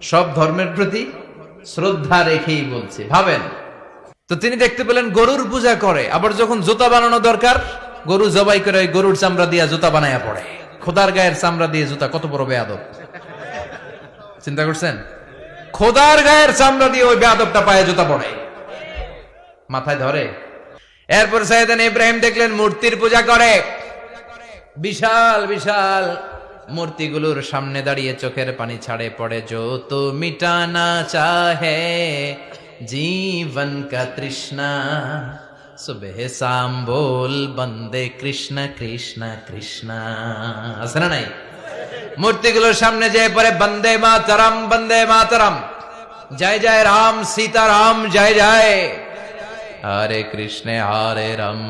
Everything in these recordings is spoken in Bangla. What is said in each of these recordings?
সব ধর্মের প্রতি শ্রদ্ধা রেখেই বলছে। ভাবেন তো, তিনি দেখতে পেলেন গরুর পূজা করে, আবার যখন জুতা বানানো দরকার গরু জবাই করে ওই গরুর চামড়া দিয়ে জুতা বানায়া পড়ে। খোদার গায়ের চামড়া দিয়ে জুতা, কত বড় বেয়াদব! চিন্তা করছেন? খোদার গায়ের চামড়া দিয়ে ওই বেয়াদবটা পায়ে জুতা পড়ে, মাথায় ধরে। এরপর সাইয়েদনা ইব্রাহিম দেখলেন মূর্তির পূজা করে, বিশাল বিশাল মূর্তিগুলোর সামনে দাঁড়িয়ে চোখের পানি ছাড়ে পড়ে। जो तो मिटाना चाहे जीवन का तृष्णा सुबह शाम बोल बंदे कृष्ण कृष्ण कृष्ण। আছে না নাই? মূর্তিগুলোর সামনে যেয়ে পড়ে বন্দে মাতরম বন্দে মাতরম, জয় জয় রাম সীতারাম জয় জয়, হরে কৃষ্ণ হরে রাম,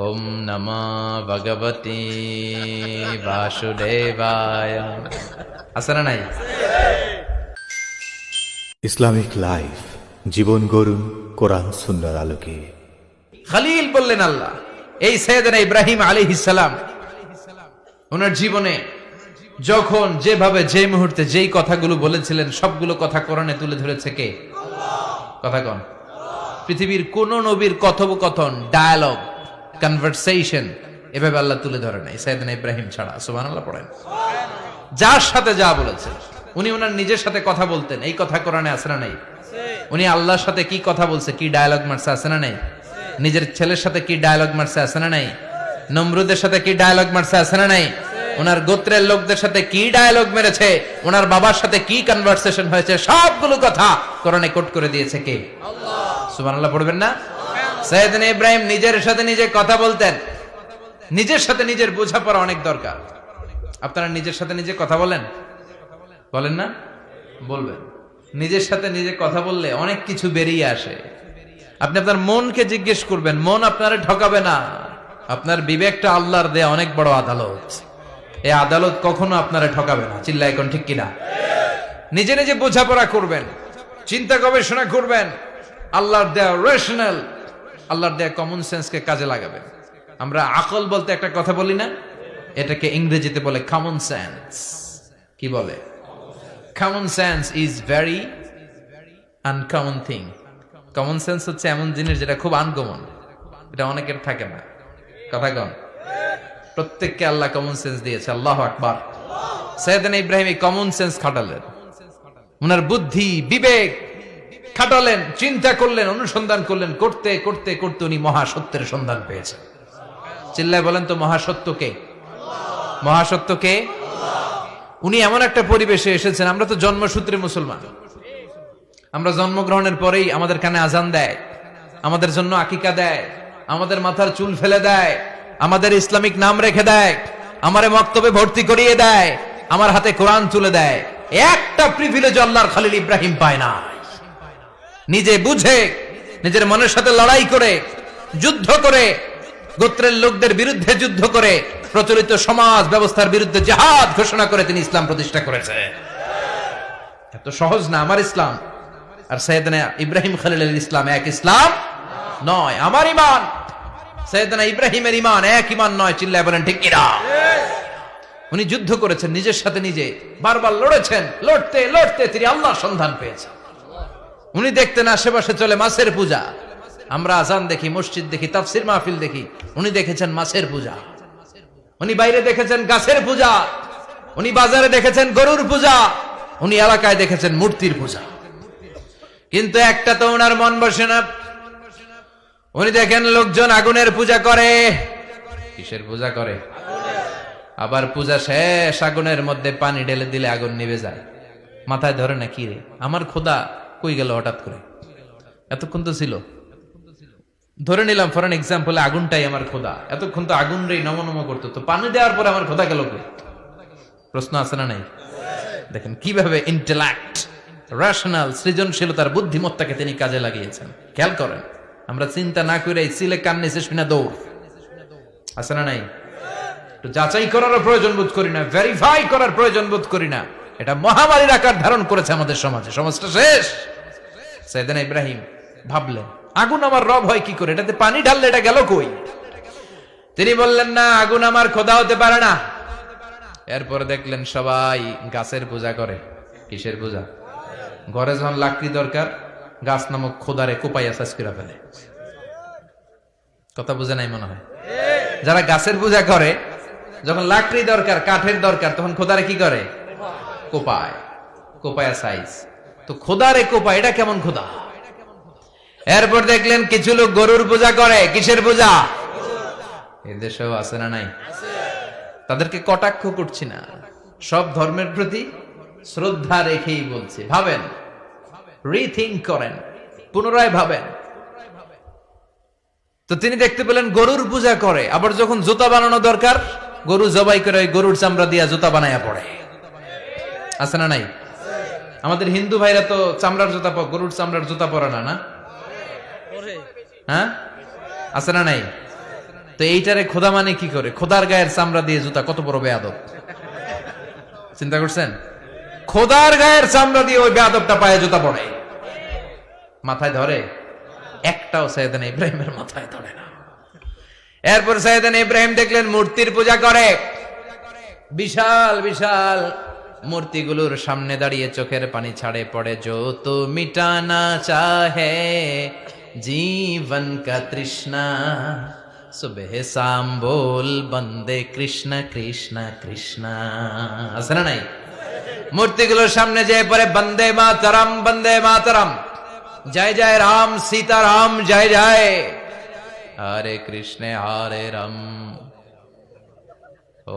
ওম নমঃ ভগবতে বাসুদেবায়। আছে না নাই? ইসলামিক লাইফ, জীবন গড়ুন কোরআন সুন্নাহর আলোকে। খলিল বললেন আল্লাহ। এই সাইয়েদনা ইব্রাহিম আলাইহিস সালাম ওনার জীবনে যখন যেভাবে যে মুহূর্তে যেই কথাগুলো বলেছিলেন সবগুলো কথা কোরআনে তুলে ধরেছে কে? কথা কোন? পৃথিবীর কোন নবীর কথোপকথন, ডায়ালগ, কনভারসেশন এভাবে আল্লাহ তুলে ধরে নাই সাইয়েদনা ইব্রাহিম ছাড়া। সুবহানাল্লাহ পড়েন। যার সাথে যা বলেছেন, উনি ওনার নিজের সাথে কথা বলতেন, এই কথা কোরআনে আছে না নাই? উনি আল্লাহর সাথে কি কথা বলছে, কি ডায়ালগ মারছে, আছে না নাই? নিজের ছেলের সাথে কি ডায়ালগ মারছে, আছে না নাই? নমরুদের সাথে কি ডায়ালগ মারছে, আছে না নাই? ওনার গোত্রের লোকদের সাথে কি ডায়ালগ মেরেছে, ওনার বাবার সাথে কি কনভারসেশন হয়েছে, সবগুলো কথা কোরআনে কোট করে দিয়েছে কে? আল্লাহ। সুবহানাল্লাহ পড়বেন না? সাইয়েদনা ইব্রাহিম নিজের সাথে নিজে কথা বলতেন। নিজের সাথে নিজের বোঝাপড়া অনেক দরকার। আপনারা নিজের সাথে নিজে কথা বলেন? বলেন না? বলবেন। নিজের সাথে নিজে কথা বললে অনেক কিছু বেরিয়ে আসে। আপনি আপনার মনকে জিজ্ঞেস করবেন, মন আপনারে ঠকাবে না। আপনার বিবেকটা আল্লাহর দেয়া অনেক বড় আদালত, এই আদালত কখনো আপনারে ঠকাবে না। চিল্লায় কোন ঠিক কিনা? নিজে নিজে বোঝাপড়া করবেন, চিন্তা গবেষণা করবেন, আল্লাহর দেয়া রেশনাল, আল্লাহর দেয়া কমন সেন্সকে কাজে লাগাবেন। আমরা আকল বলতে একটা কথা বলি না, এটাকে ইংরেজিতে বলে কমন সেন্স। কি বলে? Common sense is very uncommon thing. Common sense হচ্ছে এমন জিনিস যেটা খুব আনকমন, এটা অনেকের থাকে না। কথা কন? প্রত্যেককে আল্লাহ কমন সেন্স দিয়েছে। আল্লাহু আকবার। সাইয়েদনা ইব্রাহিম এই কমন সেন্স খাটালেন, ওনার বুদ্ধি বিবেক খাটালেন, চিন্তা করলেন, অনুসন্ধান করলেন, করতে করতে করতে উনি মহাসত্যের সন্ধান পেয়েছেন। চিল্লায় বলেন তো, মহাসত্য কে? মহাসত্য কে? উনি এমন একটা পরিবেশে এসেছেন, আমরা তো জন্মসূত্রে মুসলমান, আমরা জন্মগ্রহণের পরেই আমাদের কানে আজান দেয়, আমাদের জন্য আকিকা দেয়, আমাদের মাথার চুল ফেলে দেয়, আমাদের ইসলামিক নাম রেখে দেয়, আমারে মক্তবে ভর্তি করিয়ে দেয়, আমার হাতে কোরআন তুলে দেয়। একটা প্রিভিলেজ আল্লাহর খলিল ইব্রাহিম পায় না। নিজে বুঝে, নিজের মনের সাথে লড়াই করে, যুদ্ধ করে, গোত্রের লোকদের বিরুদ্ধে যুদ্ধ করে, প্রচলিত সমাজ ব্যবস্থার বিরুদ্ধে জিহাদ ঘোষণা করে তিনি ইসলাম প্রতিষ্ঠা করেছে। এত সহজ না আমার ইসলাম আর সাইয়েদনা ইব্রাহিম খলিলের ইসলাম এক ইসলাম নয়। আমার ঈমান সাইয়েদনা ইব্রাহিমের ঈমান এক ঈমান নয়। চিল্লায় বলেন ঠিক কিনা? উনি যুদ্ধ করেছেন নিজের সাথে নিজে, বারবার লড়েছেন, লড়তে লড়তে তিনি আল্লাহর সন্ধান পেয়েছেন। উনি দেখতেন আশেপাশে চলে মাছের পূজা, আমরা আজান দেখি, মসজিদ দেখি, তাফসির মাহফিল দেখি, উনি দেখেছেন মাছের পূজা। উনি বাইরে দেখেছেন গাছের পূজা, উনি বাজারে দেখেছেন গরুর পূজা, উনি এলাকায় দেখেছেন মূর্তির পূজা। কিন্তু একটা তো ওনার মন বসে না। উনি দেখেন লোকজন আগুনের পূজা করে। কিসের পূজা করে? আবার পূজা শেষ, আগুনের মধ্যে পানি ঢেলে দিলে আগুন নিভে যায়। মাথায় ধরে না, কি রে আমার খোদা কই গেল হঠাৎ করে, এতক্ষণ তো ছিল। ধরে নিলাম ফর এন এক্সাম্পল, আগুনটাই আমার খোদা, এতক্ষণ তো আগুন রে নম নম করতো, তো পানি দেওয়ার পরে আমার খোদা গেল কই? প্রশ্ন আছে না নাই? দেখেন কিভাবে ইন্টেলেক্ট, রেশনাল, সৃজনশীলতার বুদ্ধিমত্তাকে তিনি কাজে লাগিয়েছেন। খেয়াল করেন, আমরা চিন্তা না করে সিলে কান নিচে শুনে দৌড়। আছে না নাই? একটু যাচাই করার প্রয়োজন বোধ করি না, ভেরিফাই করার প্রয়োজন বোধ করি না। এটা মহামারীর আকার ধারণ করেছে আমাদের সমাজে, সমাজটা শেষ। সাইয়েদনা ইব্রাহিম ভাবলেন, আগুন আমার রব হয় কি করে, এটাতে পানি ঢাললে এটা গেল কই? তিনি বললেন, না, আগুন আমার খোদা হতে পারে না। এরপরে দেখলেন সবাই গাছের পূজা করে। কিসের পূজা? ঘরে যখন লাকড়ি দরকার, গাছ নামক খোদারে কোপাইয়া সাজ করে ফেলে। কথা বুঝে নাই মনে হয়? যারা গাছের পূজা করে, যখন লাকড়ি দরকার, কাঠের দরকার, তখন খোদারে কি করে? কোপায়, কোপায়া সাইজ। তো খোদারে কোপায়, এটা কেমন খোদা? এরপর দেখলেন কিছু লোক গরুর পূজা করে। কিসের পূজা? এদেশেও আছে না নাই? তাদেরকে কটাক্ষ করছি না, সব ধর্মের প্রতি শ্রদ্ধা রেখেই বলছি। ভাবেন, রিথিঙ্ক করেন, পুনরায় ভাবেন। তো তিনি দেখতে পেলেন গরুর পূজা করে, আবার যখন জুতা বানানো দরকার, গরু জবাই করে ওই গরুর চামড়া দিয়া জুতা বানায়া পড়ে। আছে না নাই? আমাদের হিন্দু ভাইরা তো চামড়ার জুতা, গরুর চামড়ার জুতা পরে না, না? হ্যাঁ, আছে না নাই? তো এইটারে খোদা মানে কি করে? খোদার গায়ের চামড়া দিয়ে জুতা, কত বড় বেয়াদব! চিন্তা করছেন? খোদার গায়ের চামড়া দিয়ে ওই বেয়াদবটা পায়ে জুতা পড়ে। মাথায় ধরে? একটাও সাইয়েদনা ইব্রাহিমের মাথায় ধরে না। এরপর সাইয়েদনা ইব্রাহিম দেখলেন মূর্তির পূজা করে। বিশাল বিশাল মূর্তিগুলোর সামনে দাঁড়িয়ে চোখের পানি ছাড়ে পড়ে। जो तो मिटाना चाहे जीवन का तृष्णा सुबह शाम बोल बंदे कृष्ण कृष्ण कृष्ण। আছে না নাই? মূর্তিগুলোর সামনে যেয়ে পড়ে বন্দে মাতরম, বন্দে মাতরম, জয় জয় রাম সীতা রাম, জয় জয় হরে কৃষ্ণ হরে রাম,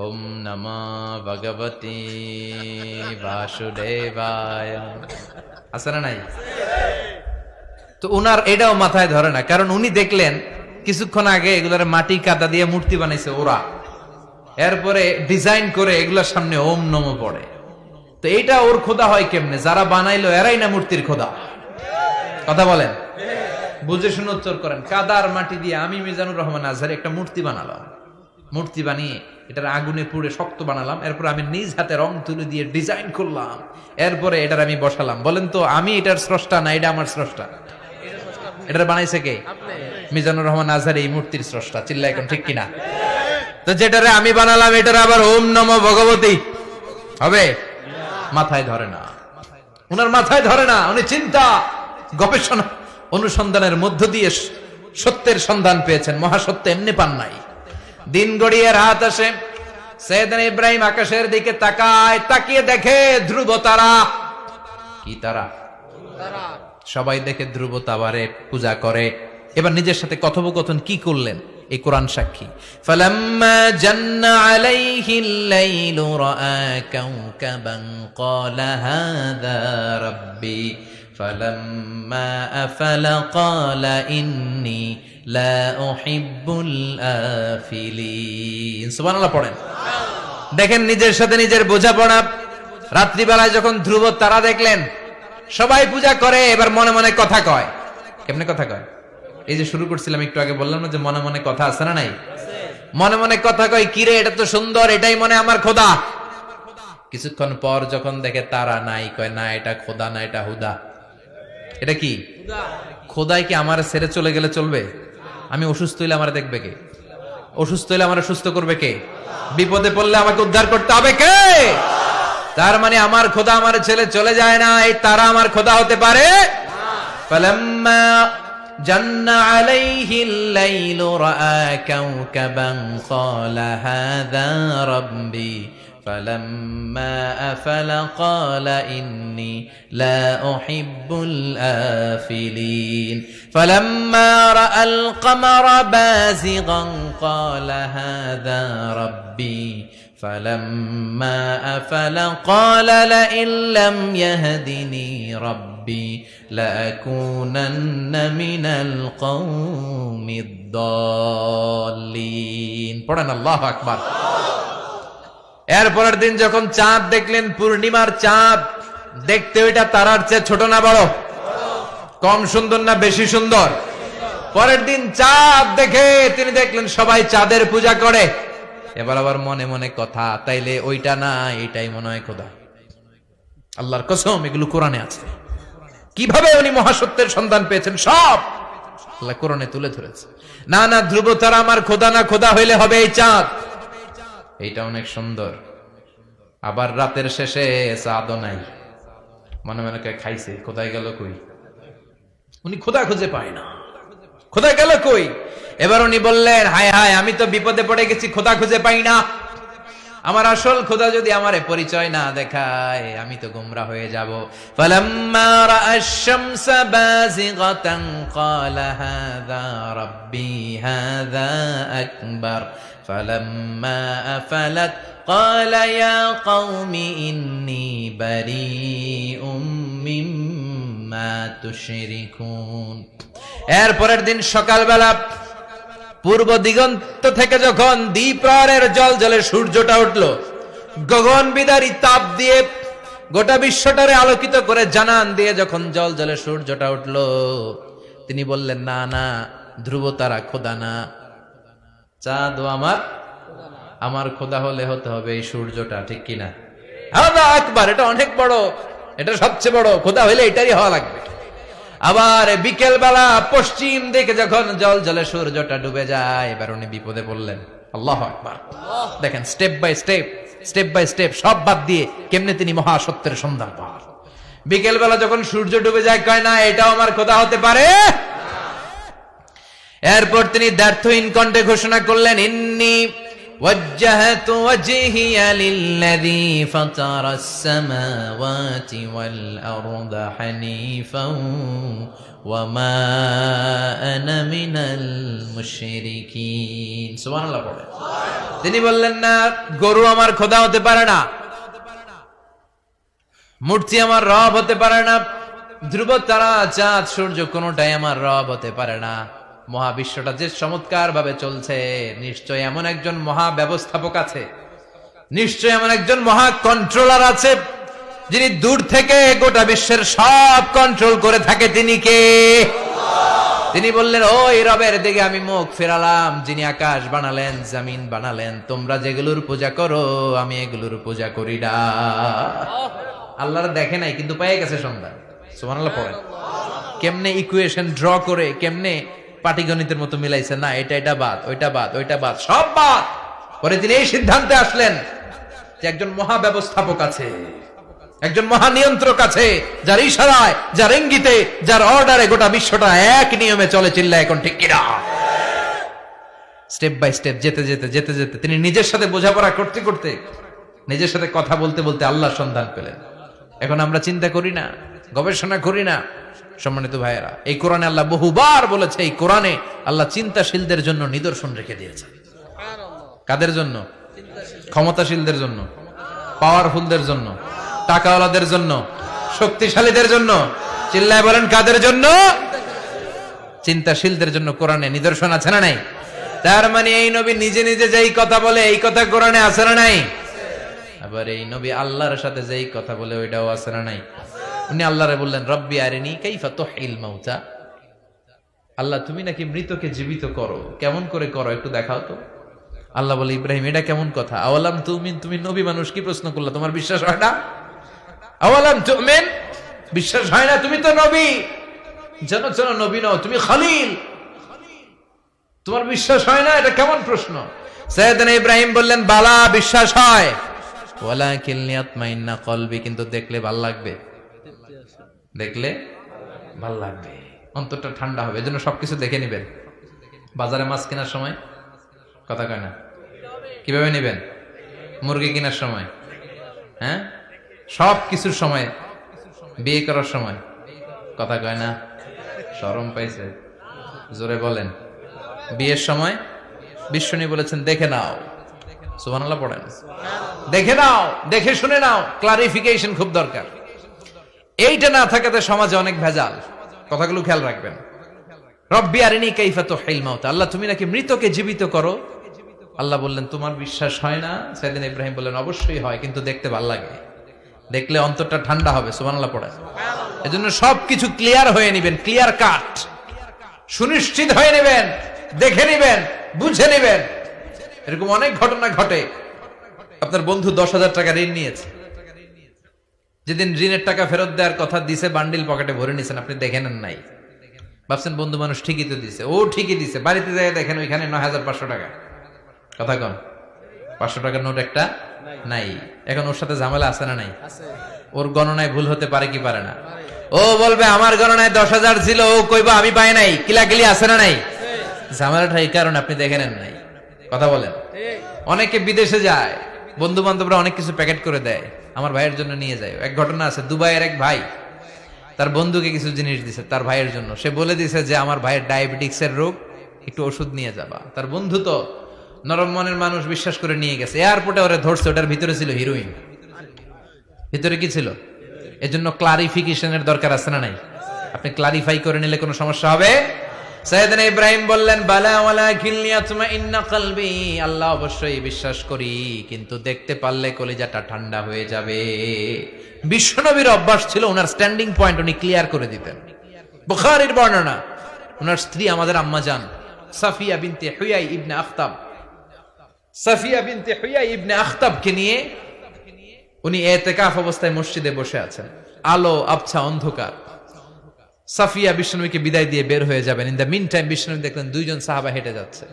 ওম নমঃ ভগবতে বাসুদেবায়। আছে না নাই? তো উনার এটাও মাথায় ধরে না, কারণ উনি দেখলেন কিছুক্ষণ আগে এগুলোর মাটি কাদা দিয়ে মূর্তি বানাইছে ওরা, এরপরে ডিজাইন করে এগুলোর সামনে ওম নমঃ পড়ে। তো এইটা ওর খোদা হয় কেমনে? যারা বানাইলো এরাই না মূর্তির খোদা। কথা বলেন, বুঝে শুনে উত্তর করেন। কাদার মাটি দিয়ে আমি মিজানুর রহমান আজহারি একটা মূর্তি বানালাম, মূর্তি বানিয়ে এটার আগুনে পুড়ে শক্ত বানালাম, এরপর আমি নিজ হাতে রং তুলে দিয়ে ডিজাইন করলাম, এরপরে এটার আমি বসালাম। বলেন তো আমি এটার স্রষ্টা না এটা আমার স্রষ্টা? এটা বানাইছে কে? মিজানুর রহমান আজহারি এই মূর্তির স্রষ্টা। চিল্লা এখন ঠিক কিনা? তো যেটারে আমি বানালাম এটার আবার ওম নমঃ ভগবতী হবে? মাথায় ধরে না, উনার মাথায় ধরে না। উনি চিন্তা গবেষণা অনুসন্ধানের মধ্য দিয়ে সত্যের সন্ধান পেয়েছেন। মহাসত্য এমনি পান নাই। দিন গড়িয়ে রাত আসে, সাইয়েদনা ইব্রাহিম আকাশের দিকে তাকায়, তাকিয়ে দেখে ধ্রুব তারা। কি তারা? সবাই দেখে ধ্রুব তারারে পূজা করে। এবার নিজের সাথে কথোপকথন কি করলেন এই কোরআন সাক্ষী। ফালাম্মা জান্না আলাইহিল লাইলু রাআ কাওকাবান ক্বালা হাযা রাব্বি ফালাম্মা আফালা ক্বালা ইন্নী লা উহিব্বুল আফিলিন। সুবহানাল্লাহ পড়েন। দেখেন নিজের সাথে নিজের বোঝাপড়া। রাত্রিবেলায় যখন ধ্রুব তারা দেখলেন, সবাই পূজা করে, এবার মনে মনে কথা কয়। কেমনে কথা কয়? এই যে শুরু করছিলাম একটু আগে, বললাম না যে মনে মনে কথা আছে না নাই? মনে মনে কথা কয়, কিরে এটা তো সুন্দর, এটাই মনে আমার খোদা। কিছুক্ষণ পর যখন দেখে তারা নাই, কয় না এটা খোদা না, এটা হুদা। এটা কি? খোদাই কি আমার ছেড়ে চলে গেলে চলবে? আমি অসুস্থ হইলে আমার দেখবে কে? অসুস্থ হইলে আমার সুস্থ করবে কে? বিপদে পড়লে আমাকে উদ্ধার করতে হবে কে? তার মানে আমার খোদা আমার ছেলে চলে যায় না, এই তারা আমার খোদা হতে পারে? ফালাম্মা জান্না আলাইহিল লাইলু রাআ কাওকাবান ক্বালা হাযা রাব্বি ফালাম্মা আফালা ক্বালা ইন্নী লা উহিব্বুল আফিলিন ফালাম্মা রাআল কমারা বাযিগান ক্বালা হাযা রাব্বি فلما أفل قال لئن لم يهدني ربي لأكونن من القوم الضالين। পড়েন আল্লাহু আকবার। এরপরের দিন যখন চাঁদ দেখলেন, পূর্ণিমার চাঁদ, দেখতে ওইটা তারার চেয়ে ছোট না বড়? কম সুন্দর না বেশি সুন্দর? পরের দিন চাঁদ দেখে তিনি দেখলেন সবাই চাঁদের পূজা করে। এবার আবার মনে মনে কথা, তাইলে ওইটা না এটাই মনে হয় খোদা। আল্লাহর কসম এগুলো কোরআনে আছে। কিভাবে উনি মহাসত্যের সন্ধান পেয়েছেন সব আল্লাহ কোরআনে তুলে ধরেছে। না না, ধ্রুব তারা আমার খোদা না, খোদা হইলে হবে এই চাঁদ। এইটা অনেক সুন্দর, আবার রাতের শেষে চাঁদও নাই, মনে মনে কে খাইছে, কোথায় গেল কই? উনি খোদা খুঁজে পায় না, খোদা গেল কই? এবার উনি বললেন, হায় হায়, আমি তো বিপদে পড়ে গেছি, খোদা খুঁজে পাই না। আমার আসল খোদা যদি আমারে পরিচয় না দেখায়, আমি তো গোমরা হয়ে যাব। ফালাম্মা রাআশ শামসা বাযিগাতান ক্বালা হাযা রাব্বি হাযা আকবার ফালাম্মা আফালাত ক্বালা ইয়া কওমি ইন্নী বারীউম মিম্মা তুশরিকুন। এর পরের দিন সকালবেলা পূর্ব দিগন্ত থেকে যখন দ্বিপ্রহরের জলে সূর্যটা উঠল, গগন বিদারী তাপ দিয়ে গোটা বিশ্বটারে আলোকিত করে জানান দিয়ে যখন জলে সূর্যটা উঠল, তিনি বললেন, না না, ধ্রুব তারা খোদা না, চাঁদ আমার খোদা হলে হতে হবে এই সূর্যটা, ঠিক কিনা? হাদা আকবার, এটা অনেক বড়, এটা সবচেয়ে বড়, খোদা হইলে এটারই হওয়া লাগবে। আবার বিকেল বেলা পশ্চিম দিকে যখন জলে সূর্যটা ডুবে যায়, এবার উনি বিপদে পড়লেন। আল্লাহু আকবার। দেখেন, স্টেপ বাই স্টেপ সব বাদ দিয়ে কেমনে তিনি মহাসত্যের সন্ধান পান। বিকেল বেলা যখন সূর্য ডুবে যায়, কয় না এটাও আমার খোদা হতে পারে। এরপর তিনি দ্ব্যর্থহীন কণ্ঠে ঘোষণা করলেন, ইন্নী ওয়াজ্জাহতু ওয়াজহিয়া লিল্লাযী ফাতারাস সামাওয়াতি ওয়াল আরদা হানিফাও ওয়া মা আনা মিনাল মুশরিকিন। সুবহানাল্লাহ পড়ে। তিনি বললেন, না, গরু আমার খোদা হতে পারে না, মূর্তি আমার রব হতে পারে না, ধ্রুব তারা চাঁদ সূর্য কোনটাই আমার রব হতে পারে না। মহাবিশ্বটা যে চমৎকার ভাবে চলছে, নিশ্চয় এমন একজন মহা ব্যবস্থাপক আছে, নিশ্চয় এমন একজন মহা কন্ট্রোলার আছে, যিনি দূর থেকে গোটা বিশ্বের সব কন্ট্রোল করে থাকে। তিনি কে? তিনি বললেন, ওই রবের দিকে আমি মুখ ফেরালাম, যিনি আকাশ বানালেন, জমিন বানালেন। তোমরা যেগুলোর পূজা করো, আমি এগুলোর পূজা করি না। আল্লাহর দেখে নাই, কিন্তু পেয়ে গেছে সন্ধান। সুবহানাল্লাহ পড়েন। কেমনে ইকুয়েশন ড্র করে, কেমনে পাটিগণিতের মতো মিলাইছে, না এটা বাদ, ওইটা বাদ, ওইটা বাদ, সব বাদ। পরে তিনি এই সিদ্ধান্তে আসলেন যে একজন মহা ব্যবস্থাপক আছে, একজন মহা নিয়ন্ত্রক আছে, যার ইশারায়, যার ইঙ্গিতে, যার অর্ডারে গোটা বিশ্বটা এক নিয়মে চলে। চিল্লা এখন ঠিক কিনা? স্টেপ বাই স্টেপ যেতে যেতে তিনি নিজের সাথে বোঝাপড়া করতে করতে, নিজের সাথে কথা বলতে বলতে আল্লাহর সন্ধান পেলেন। এখন আমরা চিন্তা করি না, গবেষণা করি না। সম্মানিত ভাইয়েরা, এই কোরআনে আল্লাহ বহুবার বলেছে, এই কোরআনে আল্লাহ চিন্তাশীলদের জন্য নিদর্শন রেখে দিয়েছে। কাদের জন্য? ক্ষমতাশীলদের জন্য, পাওয়ারফুলদের জন্য, টাকাওয়ালাদের জন্য, শক্তিশালীদের জন্য। চিল্লায় বলেন, কাদের জন্য? চিন্তাশীলদের জন্য কোরআনে নিদর্শন আছে না নাই? তার মানে এই নবী নিজে নিজে যেই কথা বলে, এই কথা কোরআনে আছে না নাই? আবার এই নবী আল্লাহর সাথে যেই কথা বলে, ওইটাও আছে না নাই? উনি আল্লাহরে বললেন, রব্বি আরিনি কাইফা তুহিল মাউতা। আল্লাহ, তুমি নাকি মৃতকে জীবিত করো, কেমন করে করো একটু দেখাও তো। আল্লাহ বলে, ইব্রাহিম, এটা কেমন কথা? আওয়ালাম তুমিন, তুমি নবী মানুষ, কি প্রশ্ন করলা? তোমার বিশ্বাস হয় না? আওয়ালাম তুমিন, বিশ্বাস হয় না? তুমি তো নবী, জানো নবী নও, তুমি খলিল, তোমার বিশ্বাস হয় না? এটা কেমন প্রশ্ন? সাইয়েদনা ইব্রাহিম বললেন, বালা, বিশ্বাস হয়, ওয়ালাকিন লিয়াতমাইন্না কলবি, কিন্তু দেখলে ভাল লাগবে, দেখলে ভাল লাগবে, অন্তরটা ঠান্ডা হবে। এজন্য সবকিছু দেখে নিবেন। বাজারে মাছ কেনার সময় কথা কয় না, কিভাবে নিবেন? মুরগি কেনার সময়, হ্যাঁ, সব কিছুর সময়, বিয়ে করার সময় কথা কয় না, শরম পাইছে, জোরে বলেন। বিয়ের সময় বিশ্বনী বলেছেন, দেখে নাও। সুবহানাল্লাহ পড়েন। দেখে নাও, দেখে শুনে নাও, ক্লারিফিকেশন খুব দরকার। এইটা না থাকাতে সমাজে অনেক ভেজাল। কথাগুলো খেয়াল রাখবেন। রব্বি আরিনি কাইফা তুহিল মাউতা, আল্লাহ, তুমি নাকি মৃতকে জীবিত করো। আল্লাহ বললেন, তোমার বিশ্বাস হয় না? সাইয়েদনা ইব্রাহিম বললেন, অবশ্যই হয়, কিন্তু দেখতে ভাল লাগে, দেখলে অন্তরটা ঠান্ডা হবে। সুবহানাল্লাহ পড়েন। এজন্য সবকিছু ক্লিয়ার হয়ে নেবেন, ক্লিয়ার কাট, সুনিশ্চিত হয়ে নেবেন, দেখে নেবেন, বুঝে নেবেন। এরকম অনেক ঘটনা ঘটে। আপনার বন্ধু 10,000 টাকা ঋণ নিয়েছে, যেদিন ঋণের টাকা ফেরত দেওয়ার কথা দিছে, বান্ডিল পকেটে ভরে নিছেন, আপনি দেখে নেন নাই। ভাবছেন বন্ধু মানুষ, ঠিকই তো দিছে, ও ঠিকই দিছে। বাড়িতে যায় দেখেন ওইখানে 9,500 টাকা। কথা কন, 500 টাকার নোট একটা নাই। এখন ওর সাথে ঝামেলা আছে না নাই? ওর গণনায় ভুল হতে পারে কি পারে না? ও বলবে আমার গণনায় 10,000 ছিল, ও কইবা আমি পাই নাই, কিলাকিলি আছে না নাই? ঝামেলাটা এই কারণে আপনি দেখে নেন নাই। কথা বলেন। অনেকে বিদেশে যায়, বন্ধু বান্ধবরা অনেক কিছু প্যাকেট করে দেয়, আমার ভাইয়ের জন্য নিয়ে যায়। এক ঘটনা আছে, দুবাইয়ের এক ভাই তার বন্ধুকে কিছু জিনিস দিছে তার ভাইয়ের জন্য। সে বলে দিছে যে আমার ভাইয়ের ডায়াবেটিক্সের রোগ, একটু ওষুধ নিয়ে যাবা। তার বন্ধু তো নরম মনের মানুষ, বিশ্বাস করে নিয়ে গেছে। এয়ারপোর্টে ওরে ধরছে, ওটার ভিতরে ছিল হিরোইন। ভিতরে কি ছিল? এজন্য ক্লারিফিকেশনের দরকার আছে না নাই? আপনি ক্লারিফাই করে নিলে কোনো সমস্যা হবে? সাইয়েদনা ইব্রাহিম বললেন, বালা ওয়ালাকিন লিয়াতমাইন্না কলবি, আল্লাহ অবশ্যই বিশ্বাস করি, কিন্তু দেখতে পারলে কলিজাটা ঠান্ডা হয়ে যাবে। বিশ্বনবীর অভ্যাস ছিল ওনার স্ট্যান্ডিং পয়েন্ট উনি ক্লিয়ার করে দিতেন। বুখারীর বর্ণনা, ওনার স্ত্রী আমাদের আম্মা জান সাফিয়া বিনতে হুয়াই ইবনে আখতাব, সাফিয়া বিনতে হুয়াই ইবনে আখতাবকে নিয়ে উনি ইতিকাফ অবস্থায় মসজিদে বসে আছেন। আলো আবছা অন্ধকার। সাফিয়া বিশ্বনবীকে বিদায় দিয়ে বের হয়ে যাবেন। ইন দ্য মিন টাইম বিশ্বনবী দেখলেন দুইজন সাহাবা হেঁটে যাচ্ছে।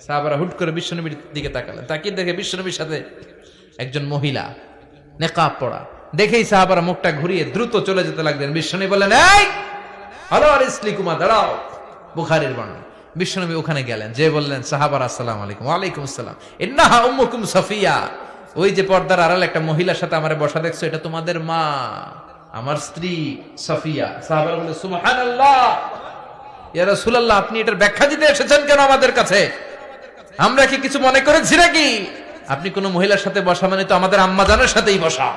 সাহাবারা হুট করে বিশ্বনবীর দিকে তাকালেন, তাকিয়ে দেখে বিশ্বনবীর সাথে একজন মহিলা, নেকাব পরা। দেখেই সাহাবারা মুখটা ঘুরিয়ে দ্রুত চলে যেতে লাগলেন। বিশ্বনবী বললেন, এই হ্যালো আরিসলিকুমা, দাঁড়াও। বুখারীর বর্ণনা। বিশ্বনবী ওখানে গেলেন, যে বললেন, সাহাবারা আসসালামু আলাইকুম। ওয়ালাইকুম আসসালাম। ইন্নাহা উম্মুকুম সাফিয়া, ওই যে পর্দার আড়ালে একটা মহিলার সাথে আমারে বসা দেখছো, এটা তোমাদের মা, আমার স্ত্রী সাফিয়া। সাহাবারা বলে, সুবহানাল্লাহ, ইয়া রাসূলুল্লাহ, আপনি এটার ব্যাখ্যা দিতে এসেছেন কেন আমাদের কাছে? আমরা কি কিছু মনে করেছি নাকি? আপনি কোন মহিলার সাথে বসা মানে তো আমাদের আম্মা জানের সাথেই বসা।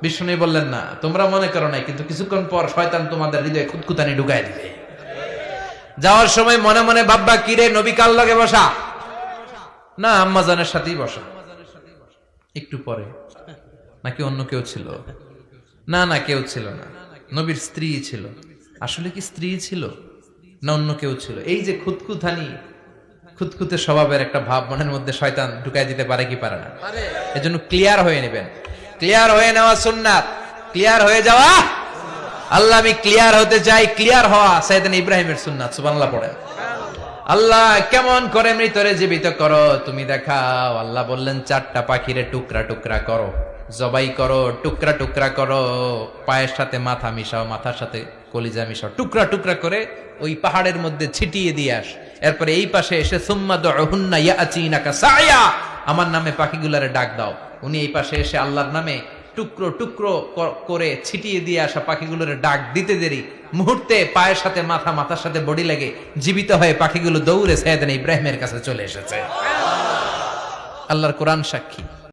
বিষ্ণু বললেন, না, তোমরা মনে করো নাই, কিন্তু কিছুক্ষণ পর শয়তান তোমাদের হৃদয়ে খুঁতখুঁতানি ঢুকায় দিবে। যাওয়ার সময় মনে মনে ভাববা, কিরে নবী কার লগে বসা? না, আম্মা জানের সাথেই বসা। একটু পরে, নাকি অন্য কেউ ছিল? না না, কেউ ছিল না, নবীর স্ত্রী ছিল। আসলে কি স্ত্রী ছিল না অন্য কেউ ছিল? এই যে খুঁতখুঁতানি, খুঁতখুঁতে স্বভাবের একটা ভাব মনের মধ্যে শয়তান ঢুকাই দিতে পারে কি পারে না? এজন্য ক্লিয়ার হয়ে নেবেন। ক্লিয়ার হয়ে নেওয়া সুন্নাত, ক্লিয়ার হয়ে যাওয়া। আল্লাহ, আমি ক্লিয়ার হতে চাই, ক্লিয়ার হওয়া সাইয়েদনা ইব্রাহিমের সুন্নাত। সুবহানাল্লাহ পড়েন। আল্লাহ, কেমন করে মৃতরে জীবিত করো তুমি দেখাও। আল্লাহ বললেন, 4টা পাখিরে টুকরা টুকরা করো, জবাই করো, টুকরা টুকরা করো, পায়ের সাথে মাথা মিশাও, মাথার সাথে কলিজা মিশাও, টুকরা টুকরা করে ওই পাহাড়ের মধ্যে ছিটিয়ে দিয়ে আস। এরপরে এই পাশে এসে সুম্মা দুহুন্না ইয়াতিনাকা সায়া, আমার নামে পাখিগুলারে ডাক দাও। উনি এই পাশে এসে আল্লাহর নামে টুকরো টুকরো করে ছিটিয়ে দিয়ে আসা পাখিগুলোর ডাক দিতে দেরি, মুহূর্তে পায়ের সাথে মাথা, মাথার সাথে বডি লেগে জীবিত হয়ে পাখিগুলো দৌড়ে সাইয়েদনা ইব্রাহিমের কাছে চলে এসেছে। আল্লাহর কোরআন সাক্ষী।